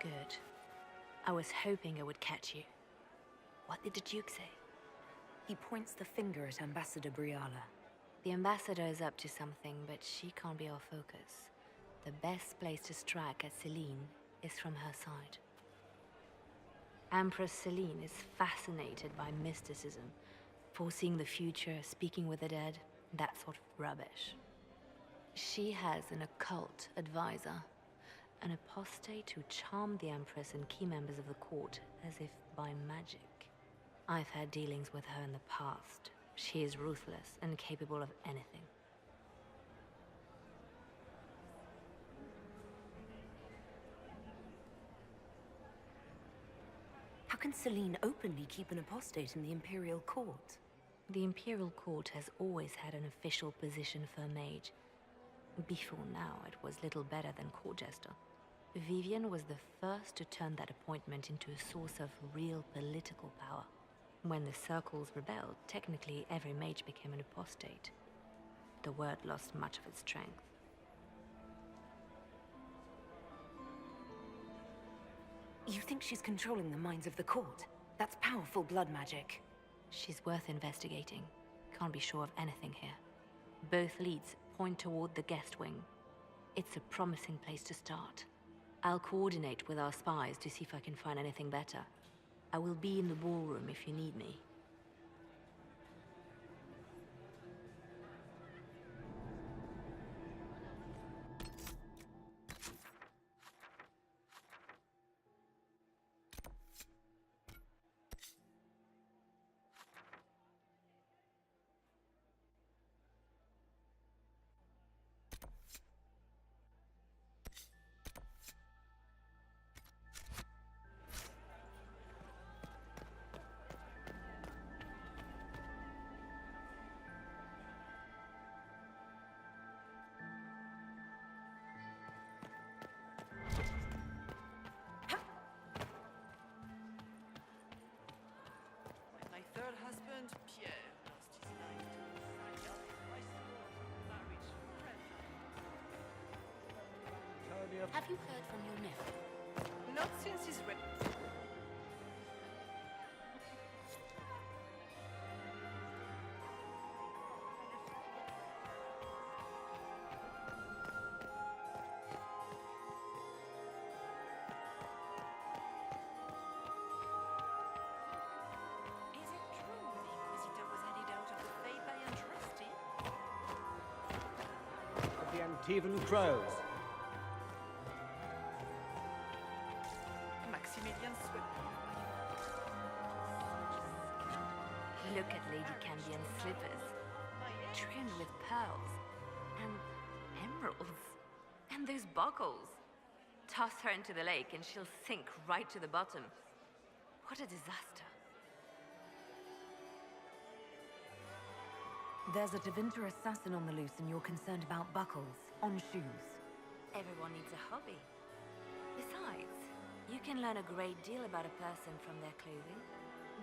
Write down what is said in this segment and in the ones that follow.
Good. I was hoping I would catch you. What did the Duke say? He points the finger at Ambassador Briala. The ambassador is up to something, but she can't be our focus. The best place to strike at Celine is from her side. Empress Celine is fascinated by mysticism, foreseeing the future, speaking with the dead, that sort of rubbish. She has an occult advisor, an apostate who charmed the Empress and key members of the court as if by magic. I've had dealings with her in the past. She is ruthless and capable of anything. How can Celine openly keep an apostate in the Imperial Court? The Imperial Court has always had an official position for a mage. Before now, it was little better than court jester. Vivian was the first to turn that appointment into a source of real political power. When the circles rebelled, technically every mage became an apostate. The word lost much of its strength. You think she's controlling the minds of the court? That's powerful blood magic. She's worth investigating. Can't be sure of anything here. Both leads point toward the guest wing. It's a promising place to start. I'll coordinate with our spies to see if I can find anything better. I will be in the ballroom if you need me. Have you heard from your nephew? Not since his Is it true the Inquisitor was headed out of the Fae by Andraste? The Antivan Crows. Look at Lady Cambian's slippers, trimmed with pearls, and emeralds, and those buckles. Toss her into the lake and she'll sink right to the bottom. What a disaster. There's a Tevinter assassin on the loose and you're concerned about buckles on shoes. Everyone needs a hobby. Besides, you can learn a great deal about a person from their clothing.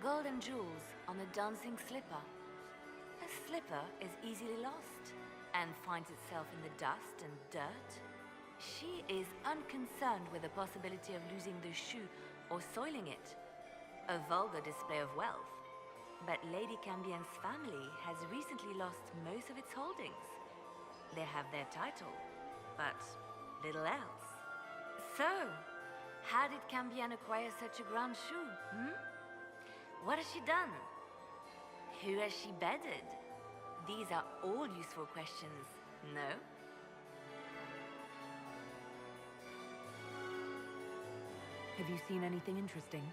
Gold and jewels on a dancing slipper. A slipper is easily lost and finds itself in the dust and dirt. She is unconcerned with the possibility of losing the shoe or soiling it. A vulgar display of wealth. But Lady Cambian's family has recently lost most of its holdings. They have their title, but little else. So, how did Cambian acquire such a grand shoe, What has she done? Who has she bedded? These are all useful questions, no? Have you seen anything interesting?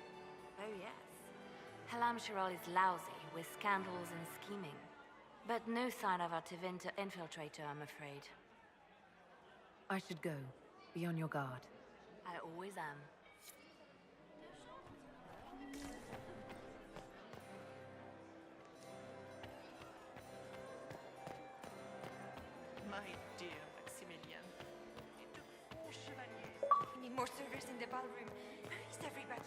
Oh yes. Halam Shiral is lousy with scandals and scheming. But no sign of our Tevinter infiltrator, I'm afraid. I should go. Be on your guard. I always am. My dear Maximilian, it took 4 chevaliers. We need more servers in the ballroom. Where is everybody?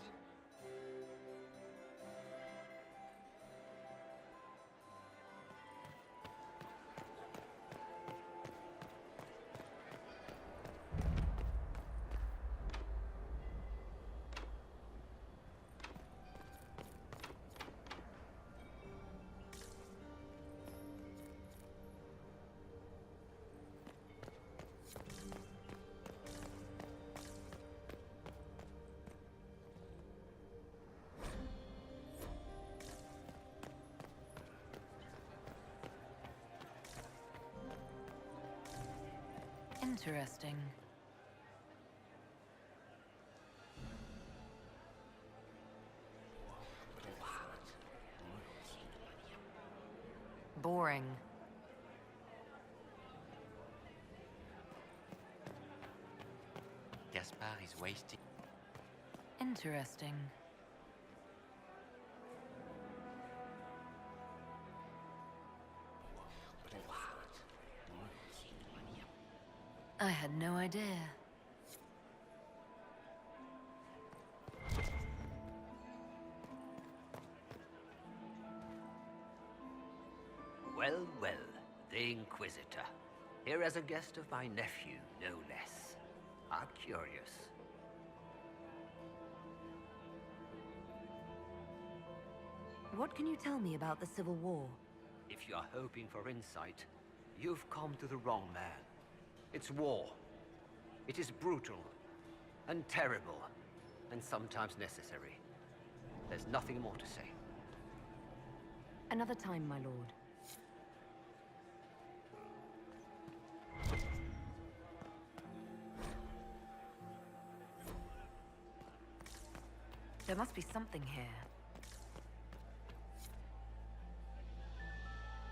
Interesting. Boring. Gaspard is wasting. Interesting. I had no idea. Well, well, the Inquisitor. Here as a guest of my nephew, no less. How curious. What can you tell me about the Civil War? If you are hoping for insight, you've come to the wrong man. It's war. It is brutal, and terrible, and sometimes necessary. There's nothing more to say. Another time, my lord. There must be something here.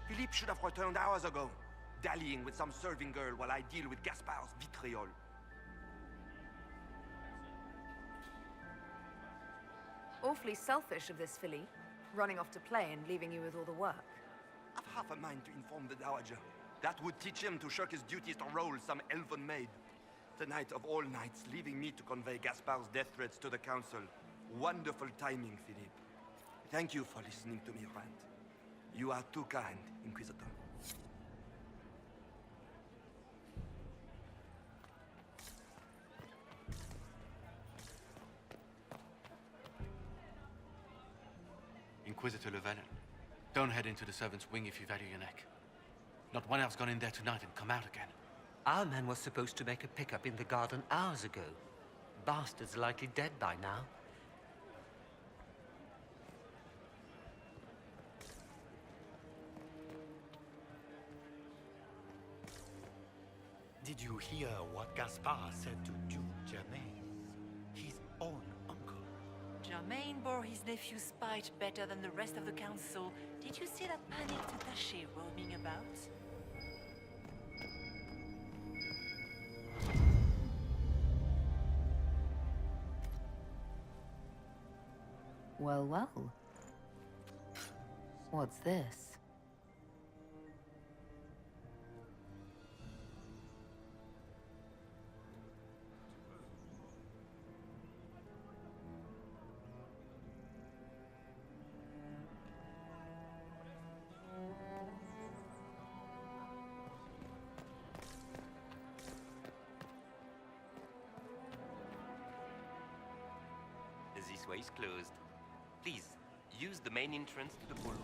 Philippe should have returned hours ago, dallying with some serving girl while I deal with Gaspard's vitriol. Awfully selfish of this filly, running off to play and leaving you with all the work. I've half a mind to inform the Dowager. That would teach him to shirk his duties to roll some elven maid. Tonight of all nights, leaving me to convey Gaspard's death threats to the Council. Wonderful timing, Philippe. Thank you for listening to me rant. You are too kind, Inquisitor. Inquisitor Llewellyn, don't head into the servants' wing if you value your neck. Not one elf's gone in there tonight and come out again. Our man was supposed to make a pickup in the garden hours ago. Bastard's likely dead by now. Did you hear what Gaspard said to Duke Germain? His own uncle. Germain bore his nephew's spite better than the rest of the council. Did you see that panicked attaché roaming about? Well, well. What's this? This way is closed. Please, use the main entrance to the ballroom.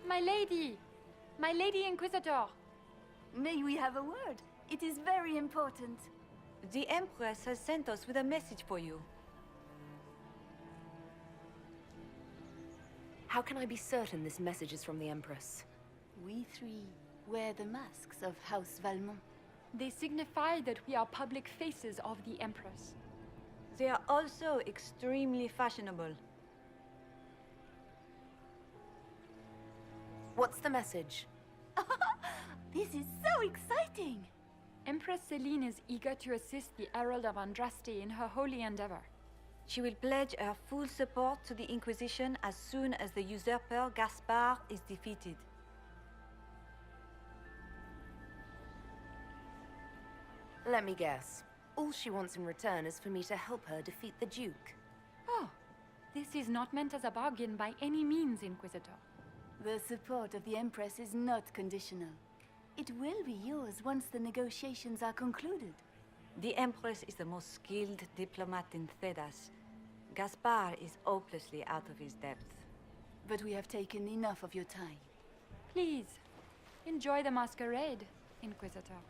My lady! My lady Inquisitor! May we have a word? It is very important. The Empress has sent us with a message for you. How can I be certain this message is from the Empress? We three wear the masks of House Valmont. They signify that we are public faces of the Empress. They are also extremely fashionable. What's the message? This is so exciting! Empress Celine is eager to assist the Herald of Andraste in her holy endeavor. She will pledge her full support to the Inquisition as soon as the usurper Gaspard is defeated. Let me guess. All she wants in return is for me to help her defeat the Duke. Oh, this is not meant as a bargain by any means, Inquisitor. The support of the Empress is not conditional. It will be yours once the negotiations are concluded. The Empress is the most skilled diplomat in Thedas. Gaspard is hopelessly out of his depth. But we have taken enough of your time. Please, enjoy the masquerade, Inquisitor.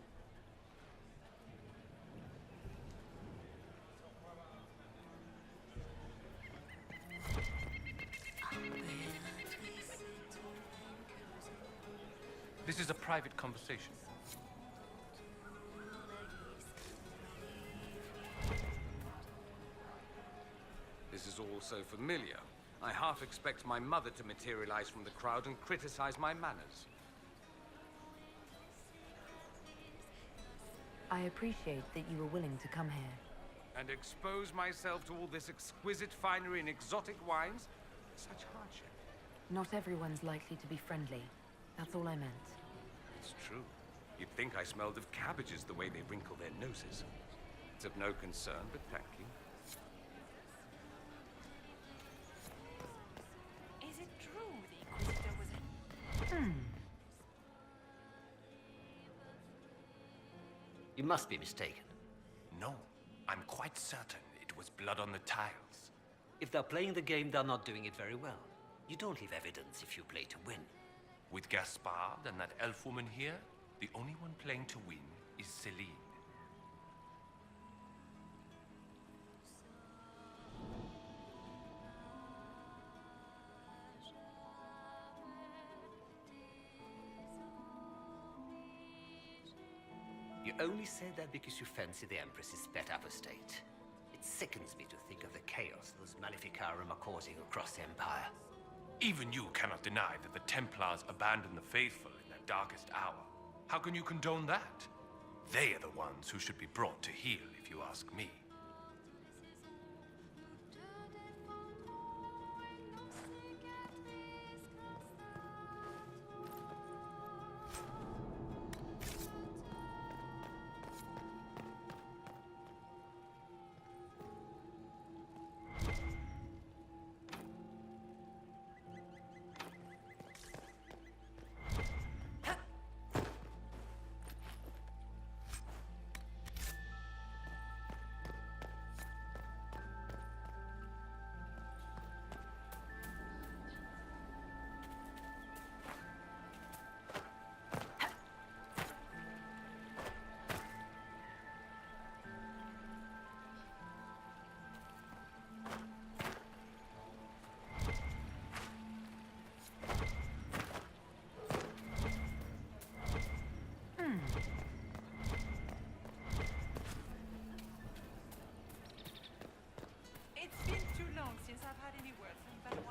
This is a private conversation. This is all so familiar. I half expect my mother to materialize from the crowd and criticize my manners. I appreciate that you were willing to come here. And expose myself to all this exquisite finery and exotic wines? Such hardship. Not everyone's likely to be friendly. That's all I meant. It's true. You'd think I smelled of cabbages the way they wrinkle their noses. It's of no concern, but thank you. Is it true the Inquisitor was a... You must be mistaken. No, I'm quite certain it was blood on the tiles. If they're playing the game, they're not doing it very well. You don't leave evidence if you play to win. With Gaspard and that elf woman here, the only one playing to win is Celine. You only said that because you fancy the Empress's pet apostate. It sickens me to think of the chaos those Maleficarum are causing across the Empire. Even you cannot deny that the Templars abandoned the faithful in their darkest hour. How can you condone that? They are the ones who should be brought to heel, if you ask me. It's been too long since I've had any word from Briala.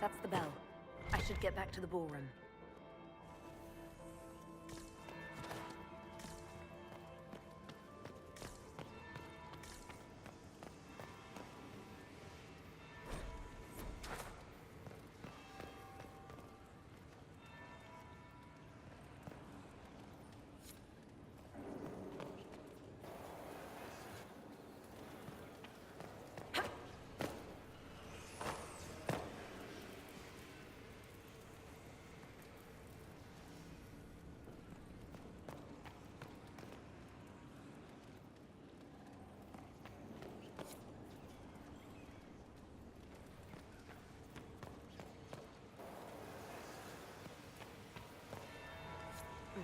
That's the bell. I should get back to the ballroom.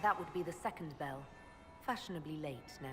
That would be the second bell. Fashionably late now.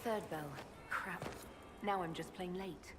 Third bell. Crap. Now I'm just plain late.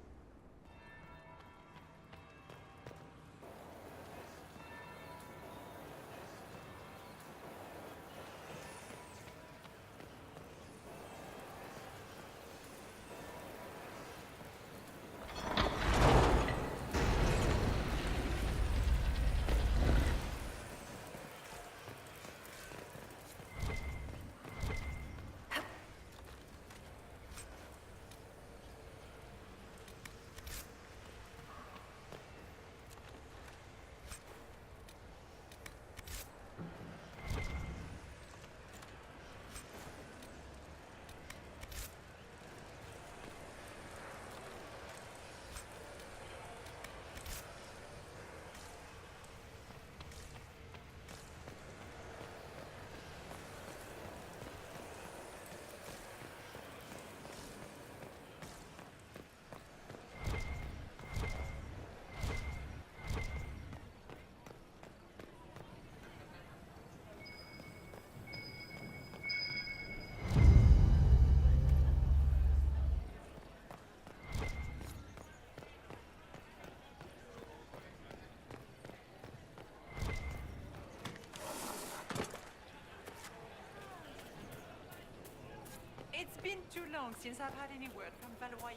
It's been too long since I've had any word from Valois.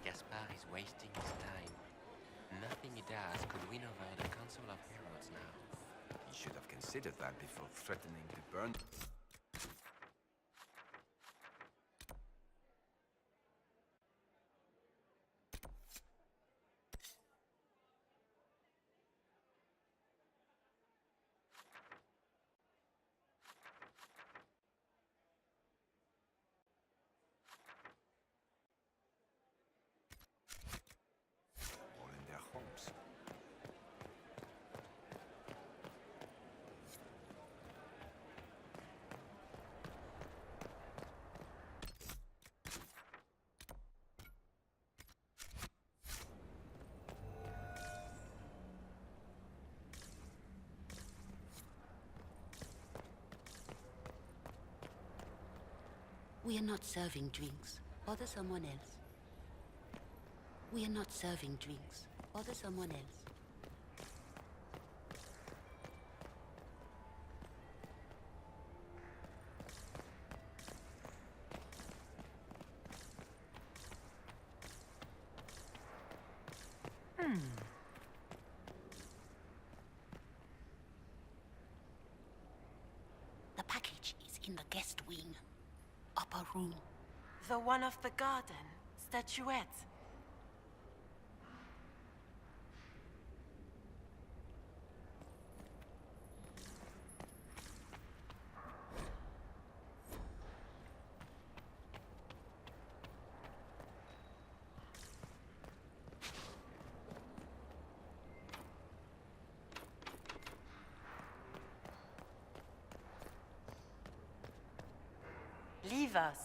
Gaspard is wasting his time. Nothing he does could win over the Council of Heralds now. He should have considered that before threatening to burn. All in their homes. We are not serving drinks. Bother someone else. We are not serving drinks. Bother someone else. The package is in the guest wing. Upper room. The one of the garden. Statuette. Leave us.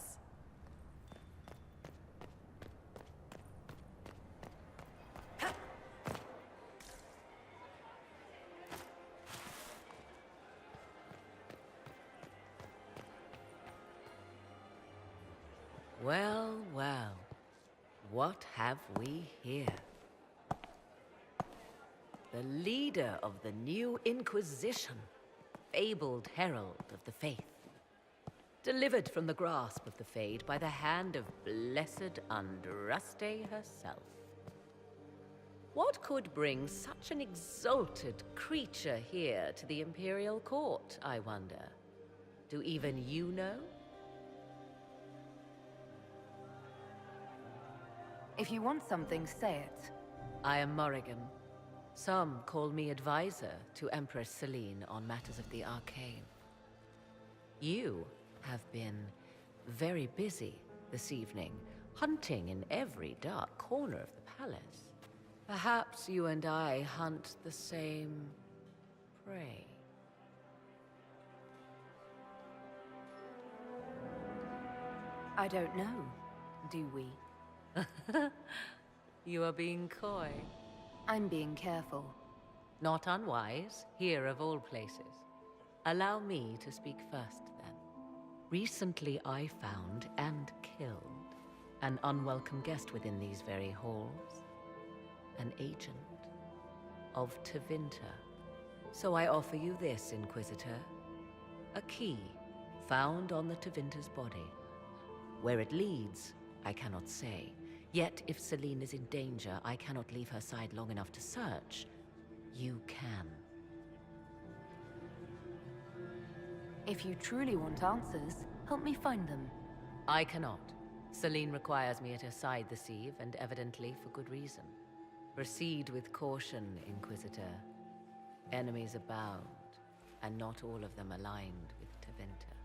Well, well. What have we here? the leader of the new Inquisition, fabled herald of the faith. Delivered from the grasp of the Fade by the hand of blessed Andraste herself. What could bring such an exalted creature here to the Imperial Court, I wonder? Do even you know? If you want something, say it. I am Morrigan. Some call me advisor to Empress Celine on matters of the arcane. You have been very busy this evening, hunting in every dark corner of the palace. Perhaps you and I hunt the same prey. I don't know, do we? You are being coy. I'm being careful. Not unwise, here of all places. Allow me to speak first, then. Recently I found and killed an unwelcome guest within these very halls. An agent of Tevinter. So I offer you this, Inquisitor. A key found on the Tevinter's body. Where it leads, I cannot say. Yet, if Celine is in danger, I cannot leave her side long enough to search. You can. If you truly want answers, help me find them. I cannot. Celine requires me at her side this eve, and evidently for good reason. Proceed with caution, Inquisitor. Enemies abound, and not all of them aligned with Tevinter.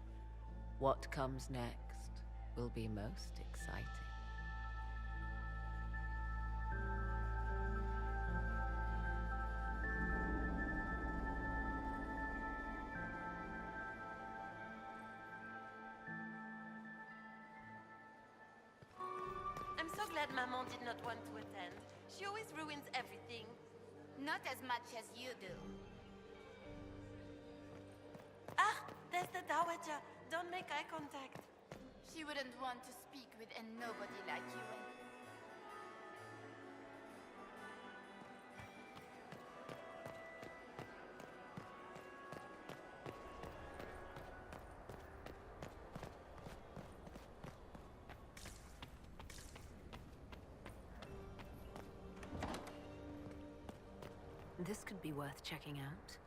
What comes next will be most exciting. I'm so glad Maman did not want to attend. She always ruins everything. Not as much as you do. Ah, there's the Dowager. Don't make eye contact. She wouldn't want to speak with a nobody like you. This could be worth checking out.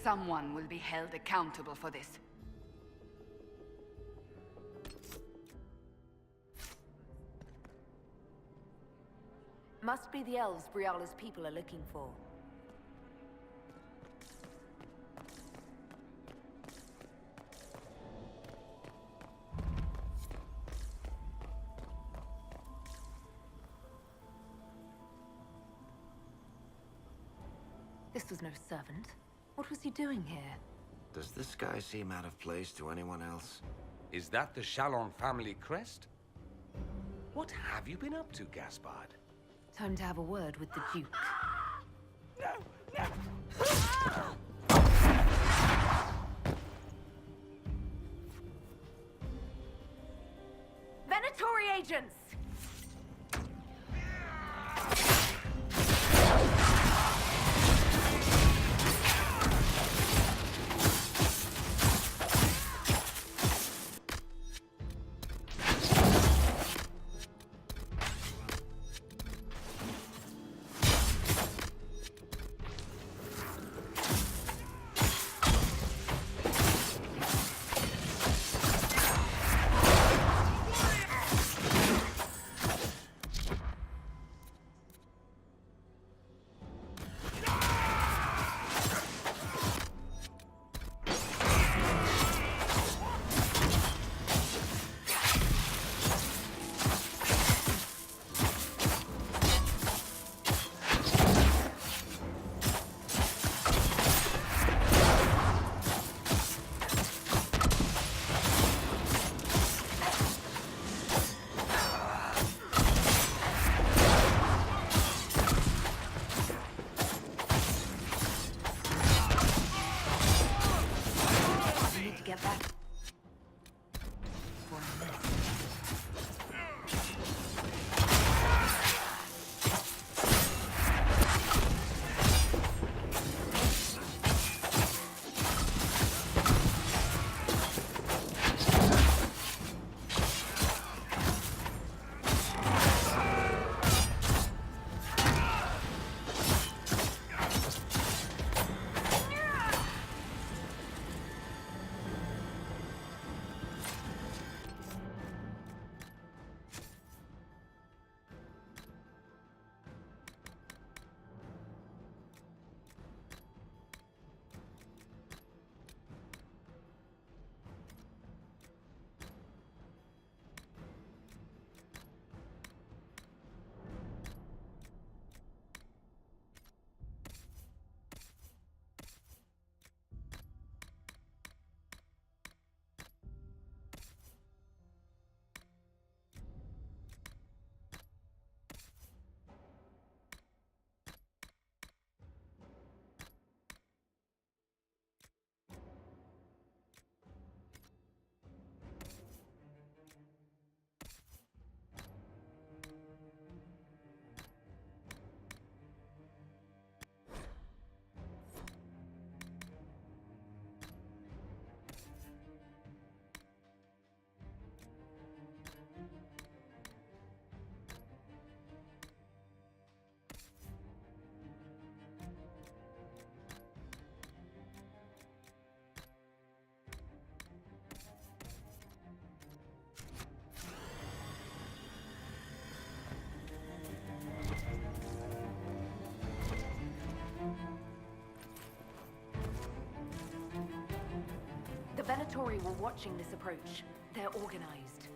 Someone will be held accountable for this. Must be the elves Briala's people are looking for. This was no servant. What was he doing here? Does this guy seem out of place to anyone else? Is that the Chalon family crest? What have you been up to, Gaspard? Time to have a word with the Duke. Venatori agents! Doctori were watching this approach. They're organized.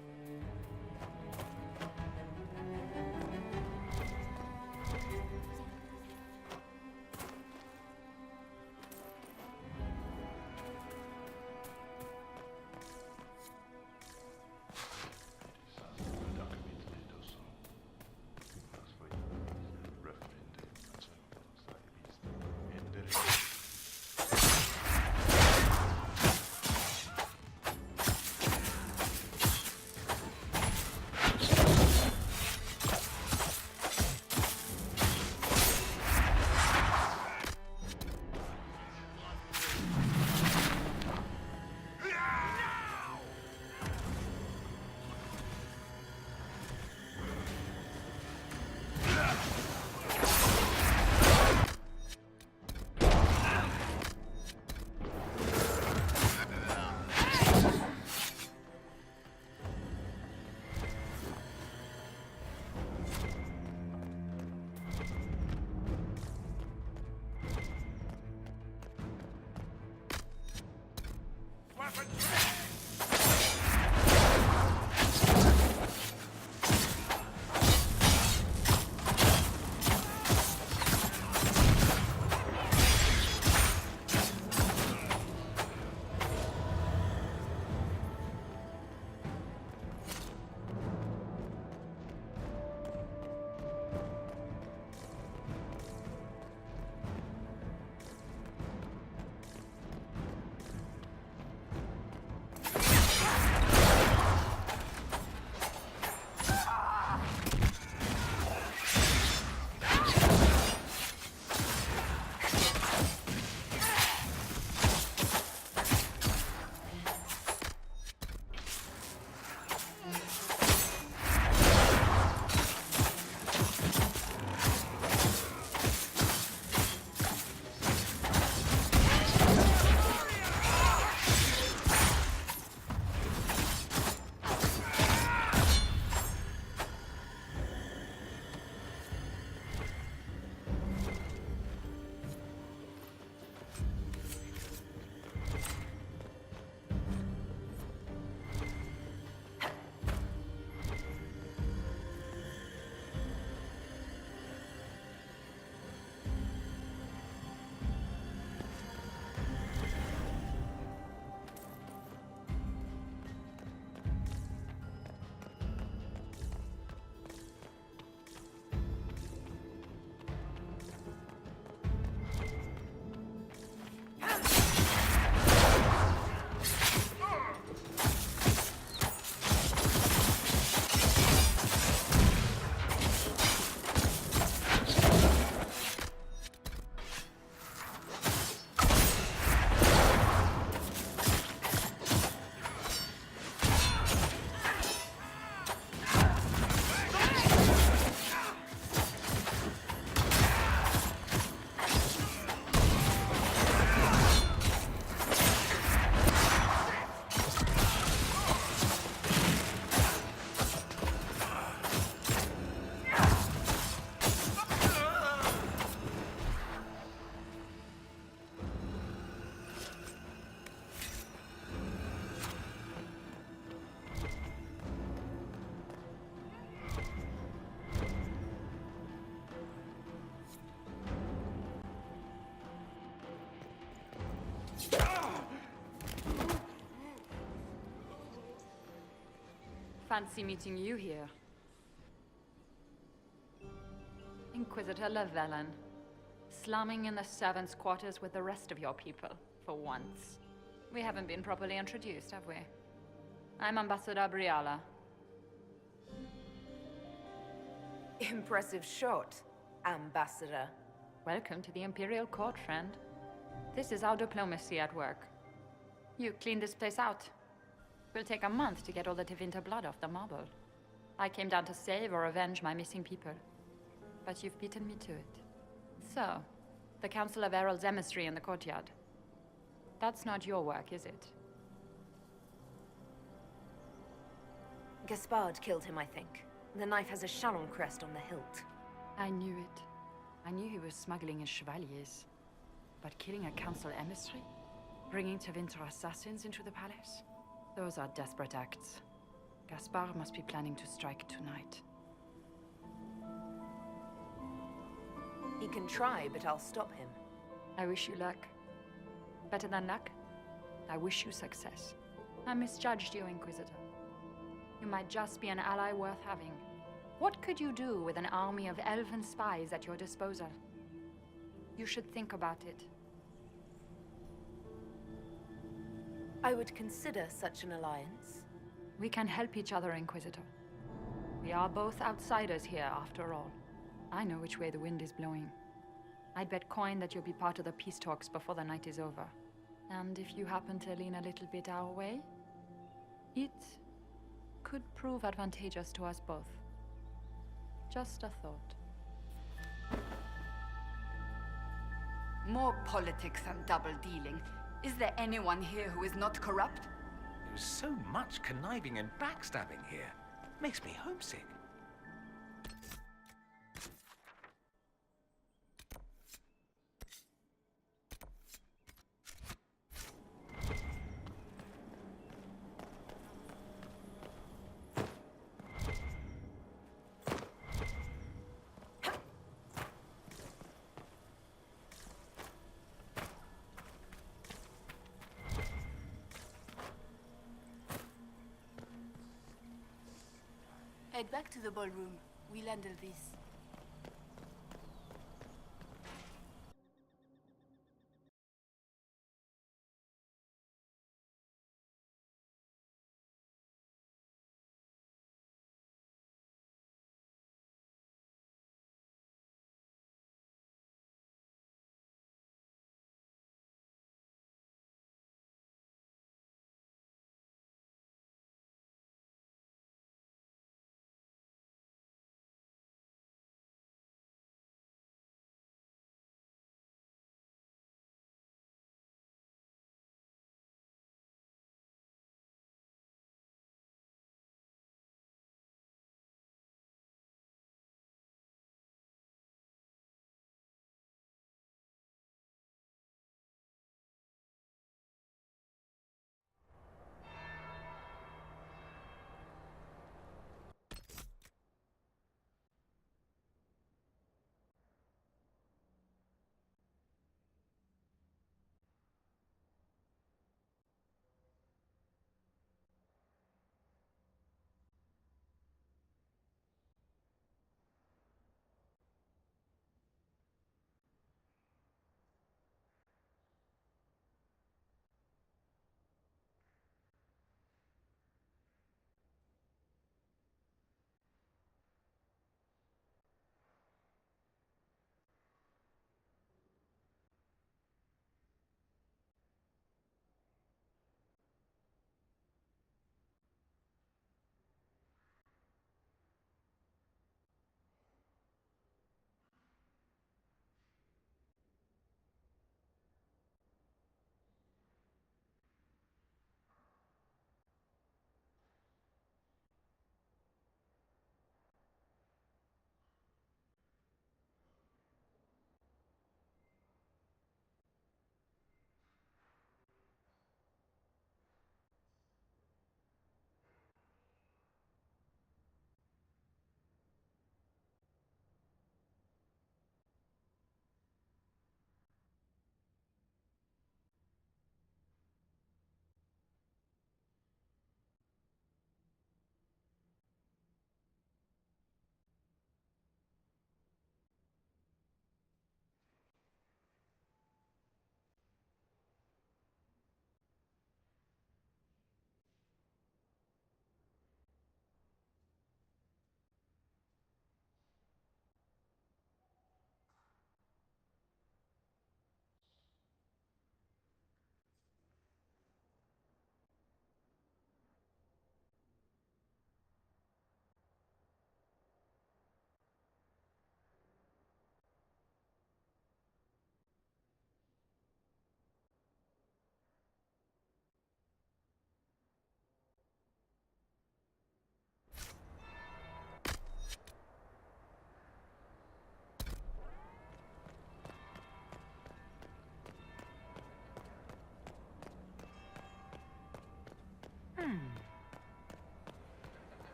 Fancy meeting you here. Inquisitor Llewellyn, slumming in the servants' quarters with the rest of your people, for once. We haven't been properly introduced, have we? I'm Ambassador Briala. Impressive shot, Ambassador. Welcome to the Imperial Court, friend. This is our diplomacy at work. You clean this place out. Will take a month to get all the Tevinter blood off the marble. I came down to save or avenge my missing people. But you've beaten me to it. So, the Council of Herald's emissary in the courtyard. That's not your work, is it? Gaspard killed him, I think. The knife has a Shannon crest on the hilt. I knew it. I knew he was smuggling his chevaliers. But killing a council emissary? Bringing Tevinter assassins into the palace? Those are desperate acts. Gaspard must be planning to strike tonight. He can try, but I'll stop him. I wish you luck. Better than luck, I wish you success. I misjudged you, Inquisitor. You might just be an ally worth having. What could you do with an army of elven spies at your disposal? You should think about it. I would consider such an alliance. We can help each other, Inquisitor. We are both outsiders here, after all. I know which way the wind is blowing. I'd bet coin that you'll be part of the peace talks before the night is over. And if you happen to lean a little bit our way, it could prove advantageous to us both. Just a thought. More politics and double-dealing. Is there anyone here who is not corrupt? There's so much conniving and backstabbing here. Makes me homesick. Head back to the ballroom. We'll handle this.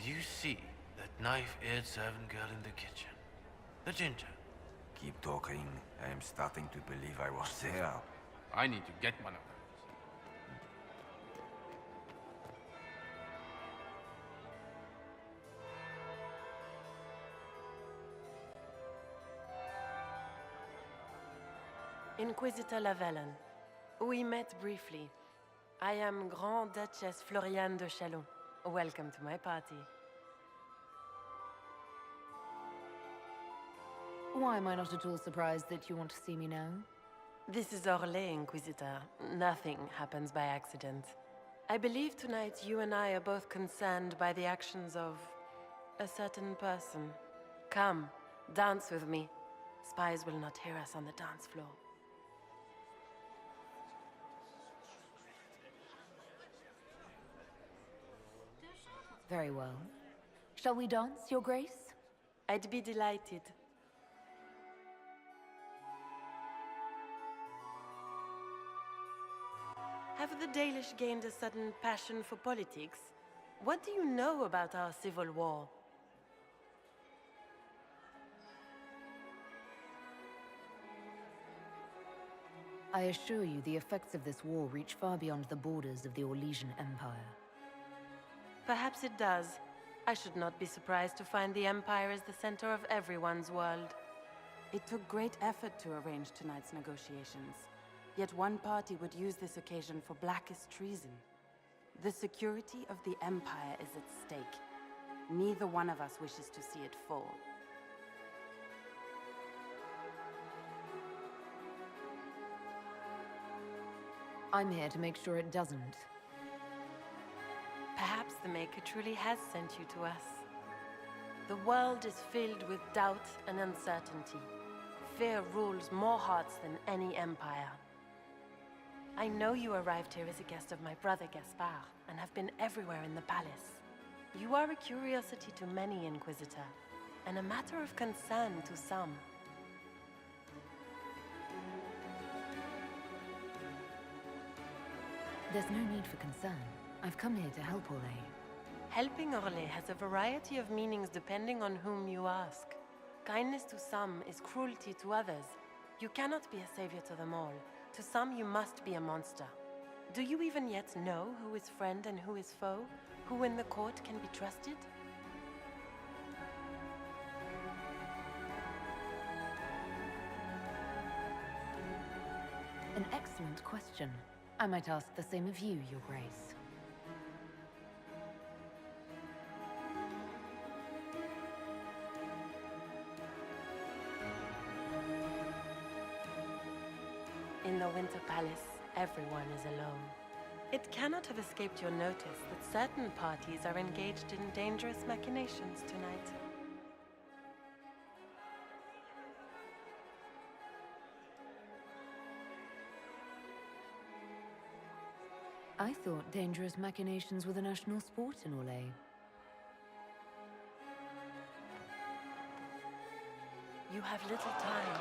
you see that knife-eared servant girl in the kitchen? The ginger? Keep talking. I am starting to believe I was there. I need to get one of those. Inquisitor Lavalin. We met briefly. I am Grand Duchess Floriane de Chalon. Welcome to my party. Why am I not at all surprised that you want to see me now? This is Orlais, Inquisitor. Nothing happens by accident. I believe tonight you and I are both concerned by the actions of a certain person. Come, dance with me. Spies will not hear us on the dance floor. Very well. Shall we dance, Your Grace? I'd be delighted. Have the Dalish gained a sudden passion for politics? What do you know about our civil war? I assure you the effects of this war reach far beyond the borders of the Orlesian Empire. Perhaps it does. I should not be surprised to find the Empire is the center of everyone's world. It took great effort to arrange tonight's negotiations. Yet one party would use this occasion for blackest treason. The security of the Empire is at stake. Neither one of us wishes to see it fall. I'm here to make sure it doesn't. Perhaps the Maker truly has sent you to us. The world is filled with doubt and uncertainty. Fear rules more hearts than any empire. I know you arrived here as a guest of my brother Gaspard, and have been everywhere in the palace. You are a curiosity to many, Inquisitor, and a matter of concern to some. There's no need for concern. I've come here to help Orlais. Helping Orlais has a variety of meanings depending on whom you ask. Kindness to some is cruelty to others. You cannot be a savior to them all. To some, you must be a monster. Do you even yet know who is friend and who is foe? Who in the court can be trusted? An excellent question. I might ask the same of you, Your Grace. In the Winter Palace, everyone is alone. It cannot have escaped your notice that certain parties are engaged in dangerous machinations tonight. I thought dangerous machinations were the national sport in Orlais. You have little time.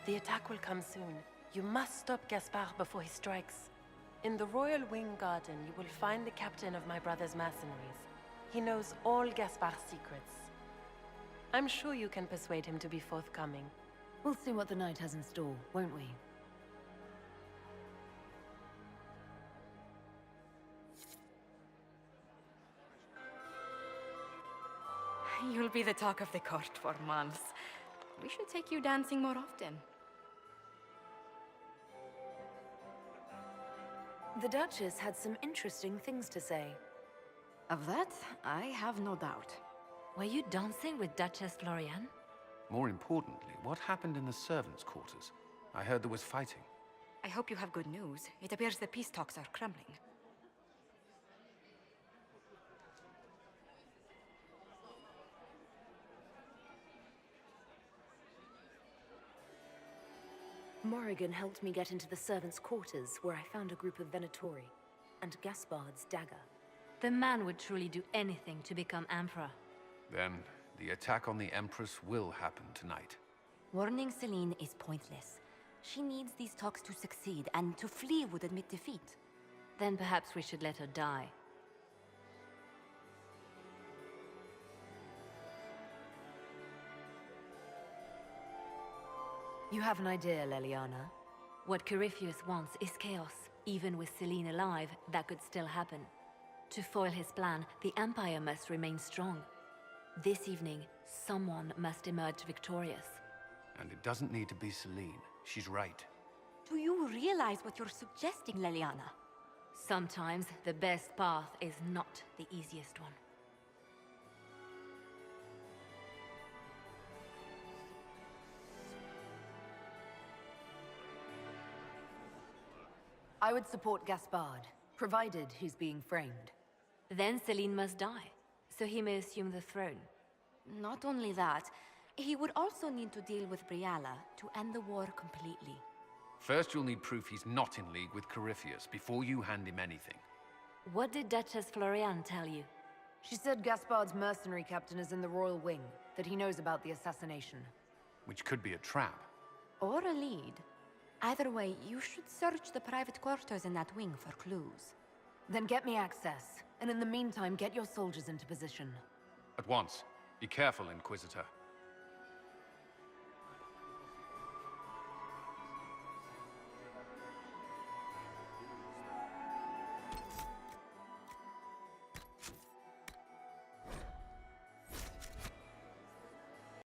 The attack will come soon. You must stop Gaspard before he strikes. In the Royal Wing Garden, you will find the captain of my brother's mercenaries. He knows all Gaspard's secrets. I'm sure you can persuade him to be forthcoming. We'll see what the night has in store, won't we? You'll be the talk of the court for months. We should take you dancing more often. The Duchess had some interesting things to say. Of that, I have no doubt. Were you dancing with Duchess Floriane? More importantly, what happened in the servants' quarters? I heard there was fighting. I hope you have good news. It appears the peace talks are crumbling. Morrigan helped me get into the servants' quarters, where I found a group of Venatori, and Gaspard's dagger. The man would truly do anything to become Emperor. Then, the attack on the Empress will happen tonight. Warning Celine is pointless. She needs these talks to succeed, and to flee would admit defeat. Then perhaps we should let her die. You have an idea, Leliana? What Corypheus wants is chaos. Even with Selene alive, that could still happen. To foil his plan, the Empire must remain strong. This evening, someone must emerge victorious. And it doesn't need to be Selene. She's right. Do you realize what you're suggesting, Leliana? Sometimes the best path is not the easiest one. I would support Gaspard, provided he's being framed. Then Selene must die, so he may assume the throne. Not only that, he would also need to deal with Briala to end the war completely. First, you'll need proof he's not in league with Corypheus before you hand him anything. What did Duchess Florian tell you? She said Gaspard's mercenary captain is in the royal wing, that he knows about the assassination. Which could be a trap. Or a lead. Either way, you should search the private quarters in that wing for clues. Then get me access, and in the meantime, get your soldiers into position. At once. Be careful, Inquisitor.